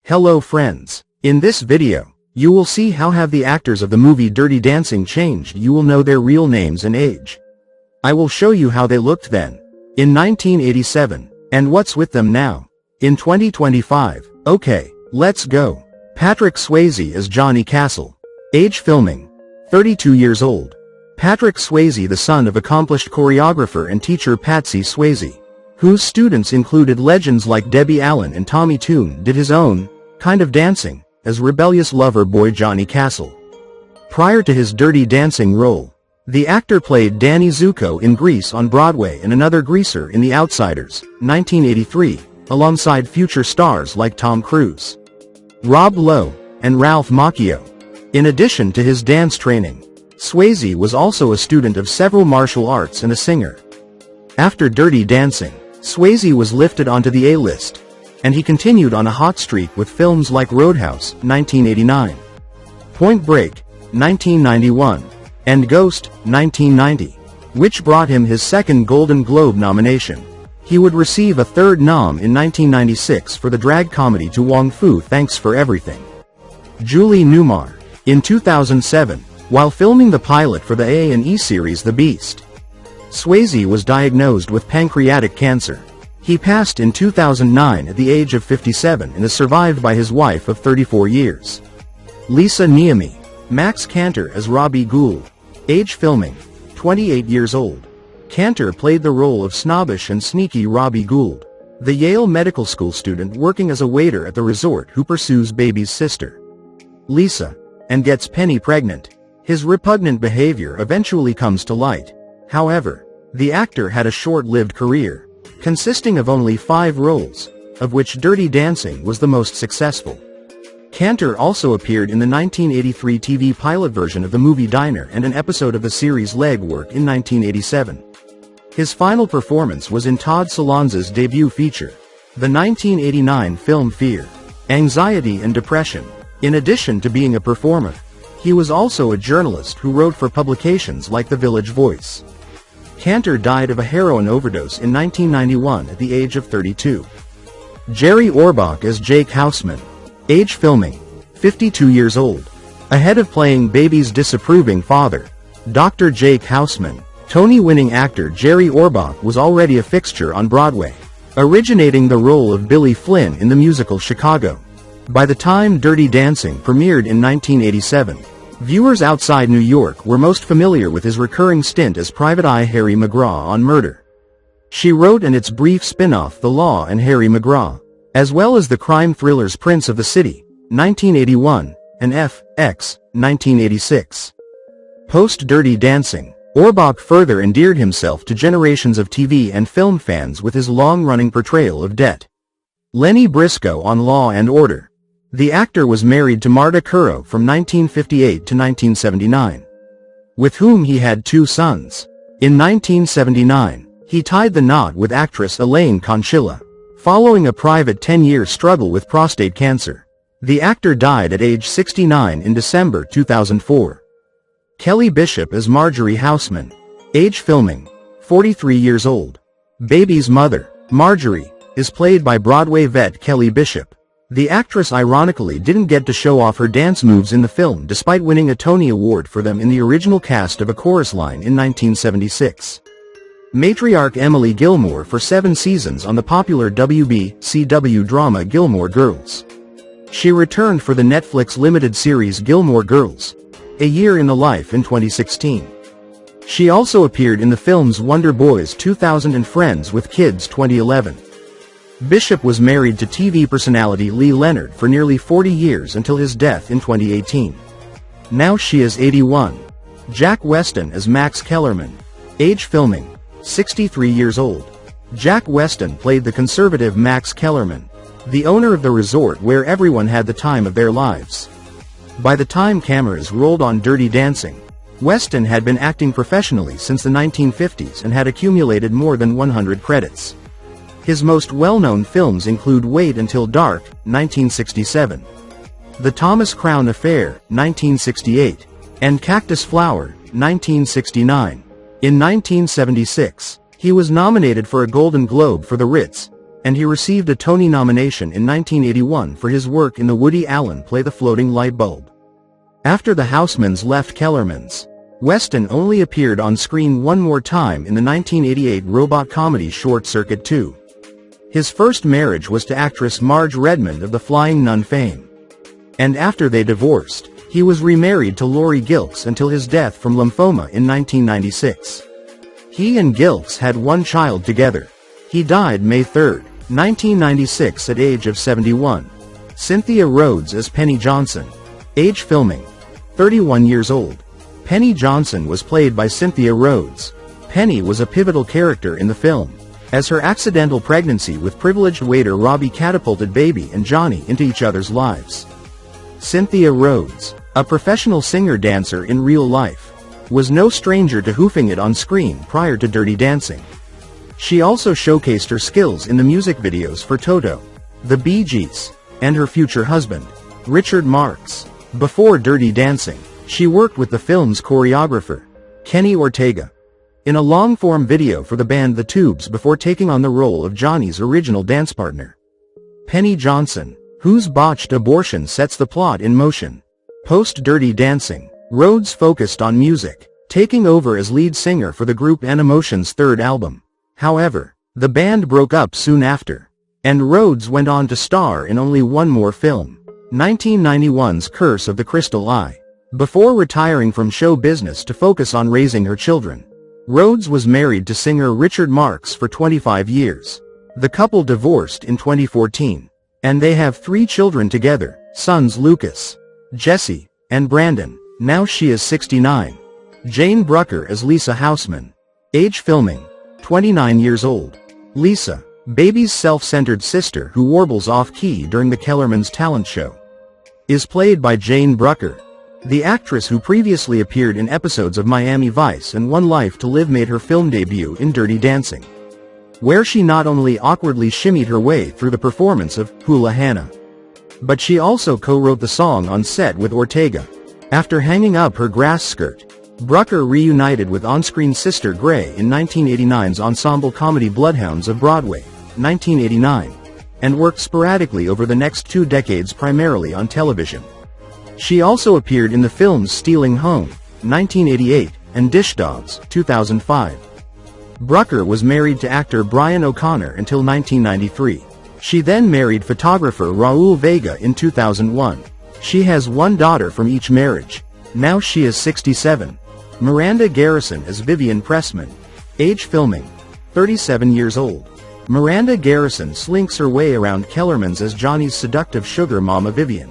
Hello friends. In this video, you will see how have the actors of the movie Dirty Dancing changed. You will know their real names and age. I will show you how they looked then, in 1987, and what's with them now, in 2025. Okay, let's go. Patrick Swayze as Johnny Castle. Age filming, 32 years old. Patrick Swayze, the son of accomplished choreographer and teacher Patsy Swayze, whose students included legends like Debbie Allen and Tommy Tune, did his own kind of dancing as rebellious lover boy Johnny Castle. Prior to his Dirty Dancing role, the actor played Danny Zuko in Grease on Broadway and another greaser in The Outsiders, 1983, alongside future stars like Tom Cruise, Rob Lowe, and Ralph Macchio. In addition to his dance training, Swayze was also a student of several martial arts and a singer. After Dirty Dancing, Swayze was lifted onto the A-list, and he continued on a hot streak with films like Roadhouse, 1989, Point Break, 1991, and Ghost, 1990, which brought him his second Golden Globe nomination. He would receive a third nom in 1996 for the drag comedy To Wong Fu Thanks for Everything. Julie Newmar. In 2007, while filming the pilot for the A&E series The Beast, Swayze was diagnosed with pancreatic cancer. He passed in 2009 at the age of 57 and is survived by his wife of 34 years. Lisa Niemi. Max Cantor as Robbie Gould. Age filming, 28 years old. Cantor played the role of snobbish and sneaky Robbie Gould, the Yale Medical School student working as a waiter at the resort who pursues Baby's sister, Lisa, and gets Penny pregnant. His repugnant behavior eventually comes to light. However, the actor had a short-lived career, consisting of only 5 roles, of which Dirty Dancing was the most successful. Cantor also appeared in the 1983 TV pilot version of the movie Diner and an episode of the series Legwork in 1987. His final performance was in Todd Solondz's debut feature, the 1989 film Fear, Anxiety and Depression. In addition to being a performer, he was also a journalist who wrote for publications like The Village Voice. Cantor died of a heroin overdose in 1991 at the age of 32. Jerry Orbach as Jake Houseman. Age filming, 52 years old. Ahead of playing Baby's disapproving father, Dr. Jake Houseman, Tony-winning actor Jerry Orbach was already a fixture on Broadway, originating the role of Billy Flynn in the musical Chicago. By the time Dirty Dancing premiered in 1987, viewers outside New York were most familiar with his recurring stint as Private Eye Harry McGraw on Murder, She Wrote and its brief spin-off The Law and Harry McGraw, as well as the crime thrillers Prince of the City, 1981, and F.X., 1986. Post-Dirty Dancing, Orbach further endeared himself to generations of TV and film fans with his long-running portrayal of Det. Lenny Briscoe on Law and Order. The actor was married to Marta Currow from 1958 to 1979, with whom he had 2 sons. In 1979, he tied the knot with actress Elaine Conchilla, following a private 10-year struggle with prostate cancer. The actor died at age 69 in December 2004. Kelly Bishop as Marjorie Houseman. Age filming, 43 years old. Baby's mother, Marjorie, is played by Broadway vet Kelly Bishop. The actress ironically didn't get to show off her dance moves in the film despite winning a Tony Award for them in the original cast of A Chorus Line in 1976. Matriarch Emily Gilmore for 7 seasons on the popular WB/CW drama Gilmore Girls. She returned for the Netflix limited series Gilmore Girls, A Year in the Life in 2016. She also appeared in the films Wonder Boys 2000 and Friends with Kids 2011. Bishop was married to TV personality Lee Leonard for nearly 40 years until his death in 2018. Now she is 81. Jack Weston as Max Kellerman. Age filming, 63 years old. Jack Weston played the conservative Max Kellerman, the owner of the resort where everyone had the time of their lives. By the time cameras rolled on Dirty Dancing, Weston had been acting professionally since the 1950s and had accumulated more than 100 credits. His most well-known films include Wait Until Dark, 1967, The Thomas Crown Affair, 1968, and Cactus Flower, 1969. In 1976, he was nominated for a Golden Globe for The Ritz, and he received a Tony nomination in 1981 for his work in the Woody Allen play The Floating Light Bulb. After the Housemans left Kellerman's, Weston only appeared on screen one more time in the 1988 robot comedy Short Circuit 2. His first marriage was to actress Marge Redmond of the Flying Nun fame. And after they divorced, he was remarried to Lori Gilkes until his death from lymphoma in 1996. He and Gilkes had one child together. He died May 3, 1996 at age of 71. Cynthia Rhodes as Penny Johnson. Age filming. 31 years old. Penny Johnson was played by Cynthia Rhodes. Penny was a pivotal character in the film, as her accidental pregnancy with privileged waiter Robbie catapulted Baby and Johnny into each other's lives. Cynthia Rhodes, a professional singer-dancer in real life, was no stranger to hoofing it on screen prior to Dirty Dancing. She also showcased her skills in the music videos for Toto, the Bee Gees, and her future husband, Richard Marx. Before Dirty Dancing, she worked with the film's choreographer, Kenny Ortega, in a long-form video for the band The Tubes before taking on the role of Johnny's original dance partner. Penny Johnson, whose botched abortion sets the plot in motion. Post-Dirty Dancing, Rhodes focused on music, taking over as lead singer for the group N-Emotion's third album. However, the band broke up soon after, and Rhodes went on to star in only one more film, 1991's Curse of the Crystal Eye. Before retiring from show business to focus on raising her children, Rhodes was married to singer Richard Marx for 25 years. The couple divorced in 2014, and they have 3 children together, sons Lucas, Jesse, and Brandon. Now she is 69. Jane Brooker as Lisa Houseman. Age filming. 29 years old. Lisa, Baby's self-centered sister who warbles off-key during the Kellerman's talent show, is played by Jane Brooker. The actress who previously appeared in episodes of Miami Vice and One Life to Live made her film debut in Dirty Dancing, where she not only awkwardly shimmied her way through the performance of Hula Hannah, but she also co-wrote the song on set with Ortega. After hanging up her grass skirt, Brooker reunited with on-screen sister Gray in 1989's ensemble comedy Bloodhounds of Broadway, 1989, and worked sporadically over the next 2 decades primarily on television. She also appeared in the films Stealing Home, 1988, and Dish Dogs, 2005. Brooker was married to actor Brian O'Connor until 1993. She then married photographer Raul Vega in 2001. She has 1 daughter from each marriage. Now she is 67. Miranda Garrison as Vivian Pressman. Age filming. 37 years old. Miranda Garrison slinks her way around Kellerman's as Johnny's seductive sugar mama Vivian.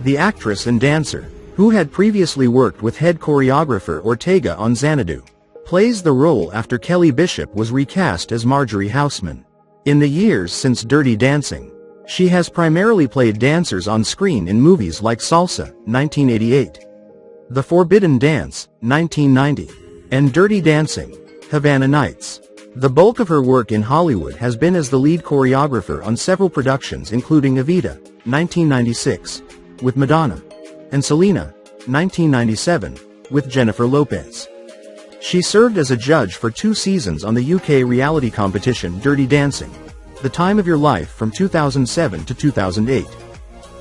The actress and dancer, who had previously worked with head choreographer Ortega on Xanadu, plays the role after Kelly Bishop was recast as Marjorie Houseman. In the years since Dirty Dancing, she has primarily played dancers on screen in movies like Salsa, 1988, The Forbidden Dance, 1990, and Dirty Dancing, Havana Nights. The bulk of her work in Hollywood has been as the lead choreographer on several productions including Evita, 1996, with Madonna, and Selena, 1997, with Jennifer Lopez. She served as a judge for 2 seasons on the UK reality competition Dirty Dancing, The Time of Your Life from 2007 to 2008.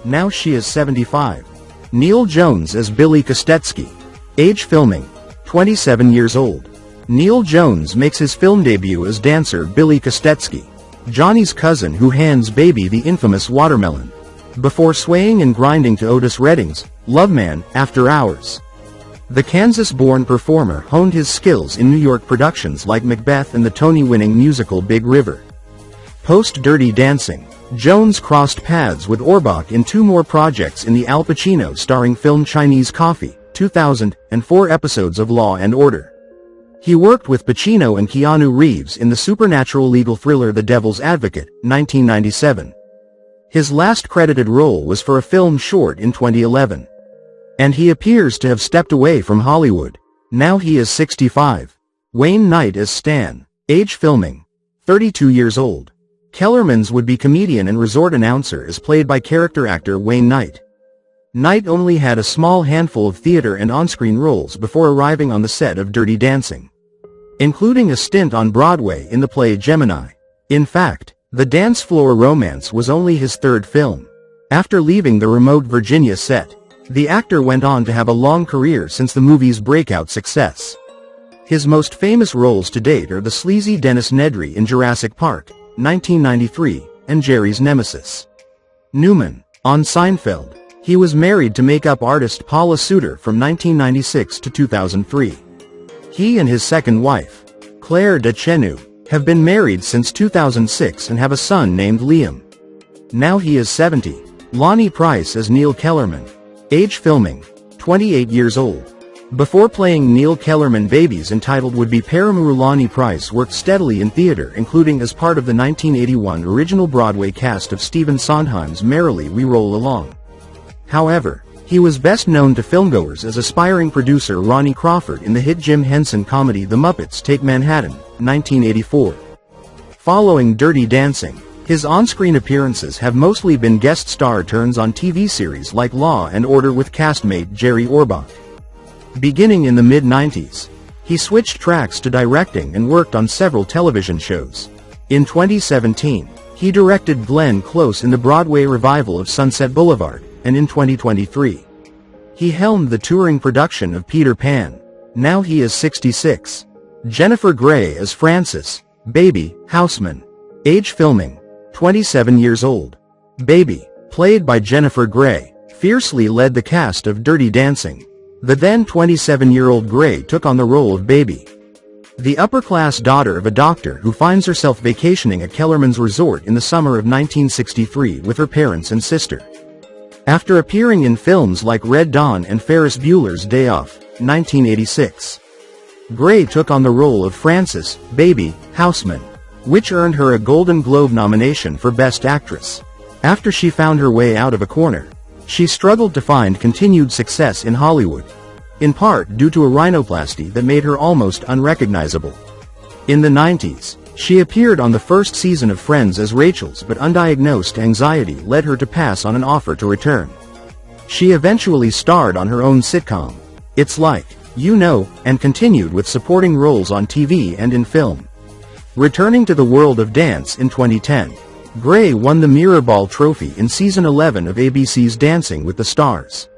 Now she is 75. Neil Jones as Billy Kostetsky. Age filming. 27 years old. Neil Jones makes his film debut as dancer Billy Kostetsky, Johnny's cousin who hands Baby the infamous watermelon, before swaying and grinding to Otis Redding's Love Man, After Hours. The Kansas-born performer honed his skills in New York productions like Macbeth and the Tony-winning musical Big River. Post-Dirty Dancing, Jones crossed paths with Orbach in 2 more projects in the Al Pacino starring film Chinese Coffee, 2000, and 4 episodes of Law and Order. He worked with Pacino and Keanu Reeves in the supernatural legal thriller The Devil's Advocate, 1997. His last credited role was for a film short in 2011. And he appears to have stepped away from Hollywood. Now he is 65. Wayne Knight as Stan. Age filming. 32 years old. Kellerman's would-be comedian and resort announcer is played by character actor Wayne Knight. Knight only had a small handful of theater and on-screen roles before arriving on the set of Dirty Dancing, including a stint on Broadway in the play Gemini. In fact, The Dance Floor Romance was only his third film. After leaving the remote Virginia set, the actor went on to have a long career since the movie's breakout success. His most famous roles to date are the sleazy Dennis Nedry in Jurassic Park, 1993, and Jerry's nemesis, Newman, on Seinfeld. He was married to makeup artist Paula Suter from 1996 to 2003. He and his second wife, Claire Deschenu, have been married since 2006 and have a son named Liam. Now he is 70. Lonnie Price as Neil Kellerman. Age filming, 28 years old. Before playing Neil Kellerman, babies entitled Would Be Paramuru, Lonnie Price worked steadily in theater, including as part of the 1981 original Broadway cast of Stephen Sondheim's Merrily We Roll Along. However, he was best known to filmgoers as aspiring producer Ronnie Crawford in the hit Jim Henson comedy The Muppets Take Manhattan, 1984. Following Dirty Dancing, his on-screen appearances have mostly been guest star turns on TV series like Law and Order with castmate Jerry Orbach. Beginning in the mid-90s, he switched tracks to directing and worked on several television shows. In 2017, he directed Glenn Close in the Broadway revival of Sunset Boulevard, and in 2023, he helmed the touring production of Peter Pan. Now he is 66. Jennifer Grey as Frances, Baby, Houseman. Age filming, 27 years old. Baby, played by Jennifer Grey, fiercely led the cast of Dirty Dancing. The then 27-year-old Grey took on the role of Baby, the upper-class daughter of a doctor who finds herself vacationing at Kellerman's resort in the summer of 1963 with her parents and sister. After appearing in films like Red Dawn and Ferris Bueller's Day Off, 1986, Grey took on the role of Frances, Baby, Houseman, which earned her a Golden Globe nomination for Best Actress. After she found her way out of a corner, she struggled to find continued success in Hollywood, in part due to a rhinoplasty that made her almost unrecognizable. In the 90s, she appeared on the first season of Friends as Rachel's, but undiagnosed anxiety led her to pass on an offer to return. She eventually starred on her own sitcom, It's Like, You Know, and continued with supporting roles on TV and in film. Returning to the world of dance in 2010, Grey won the Mirrorball Trophy in Season 11 of ABC's Dancing with the Stars.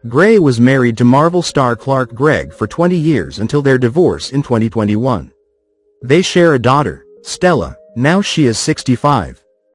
Grey was married to Marvel star Clark Gregg for 20 years until their divorce in 2021. They share a daughter, Stella. Now she is 65.